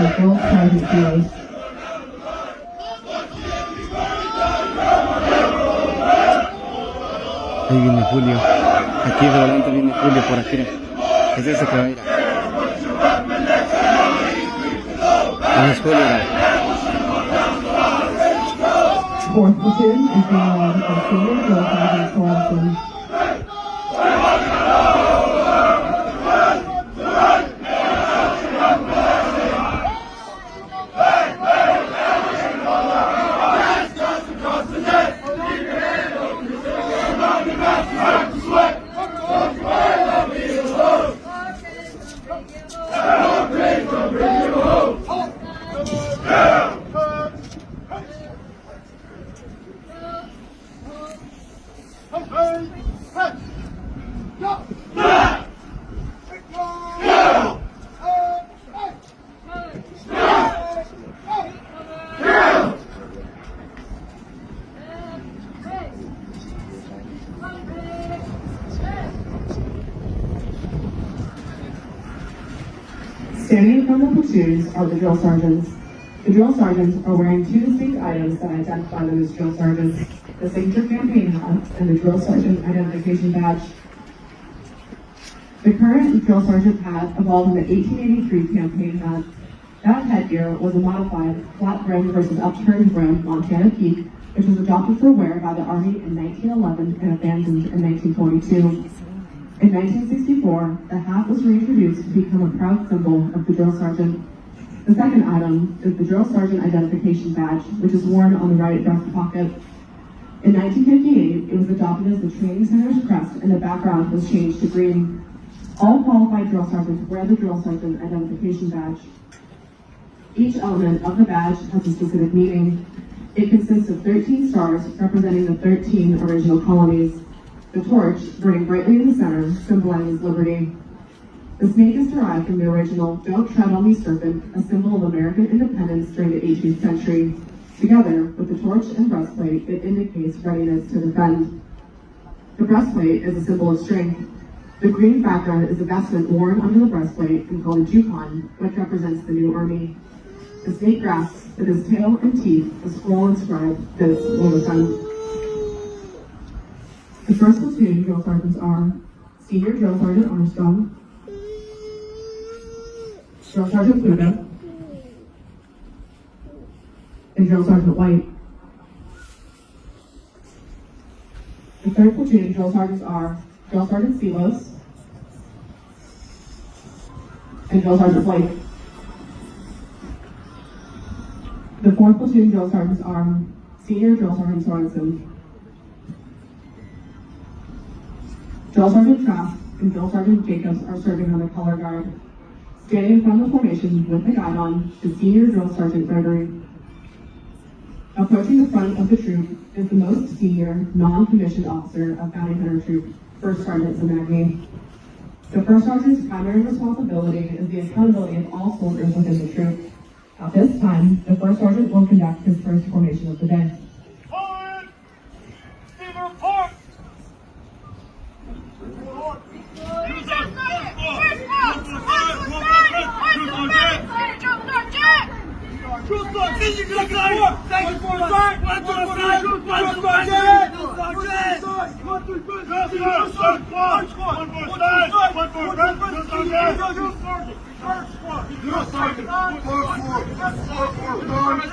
for drill sergeant fields. Ahí viene Julio. Aquí de adelante viene Julio por aquí. Es ese que va a ir. Ahí es Julio. Fourth platoon is being led by senior drill sergeant Sorensen. Standing in front of the platoons are the drill sergeants. The drill sergeants are wearing two distinct items that identify them as drill sergeants: the signature campaign hat and the drill sergeant identification badge. The current drill sergeant hat evolved from the 1883 campaign hat. That headgear was a modified flat brim versus upturned brim Montana peak, which was adopted for wear by the Army in 1911 and abandoned in 1942. In 1964, the hat was reintroduced to become a proud symbol of the drill sergeant. The second item is the drill sergeant identification badge, which is worn on the right breast pocket. In 1958, it was adopted as the training center's crest and the background was changed to green. All qualified drill sergeants wear the drill sergeant identification badge. Each element of the badge has a specific meaning. It consists of 13 stars representing the 13 original colonies. The torch, burning brightly in the center, symbolizes liberty. The snake is derived from the original "Don't Tread on Me" serpent, a symbol of American independence during the 18th century. Together with the torch and breastplate, it indicates readiness to defend. The breastplate is a symbol of strength. The green background is a vestment worn under the breastplate and called a jukon, which represents the new army. The snake grasps with his tail and teeth a scroll inscribed, "This will defend." The first platoon drill sergeants are Senior Drill Sergeant Armstrong, Drill Sergeant Pluto, and Drill Sergeant White. The third platoon drill sergeants are Drill Sergeant Silos and Drill Sergeant Blake. The fourth platoon drill sergeants are Senior Drill Sergeant Sorensen, Drill Sergeant Trask and Drill Sergeant Jacobs are serving on the color guard. Standing in front of the formation with the guide on is Senior Drill Sergeant Gregory. Approaching the front of the troop is the most senior, non-commissioned officer of Bounty Hunter Troop, First Sergeant Zamagny. The First Sergeant's primary responsibility is the accountability of all soldiers within the troop. At this time, the First Sergeant will conduct his first formation of the day. One more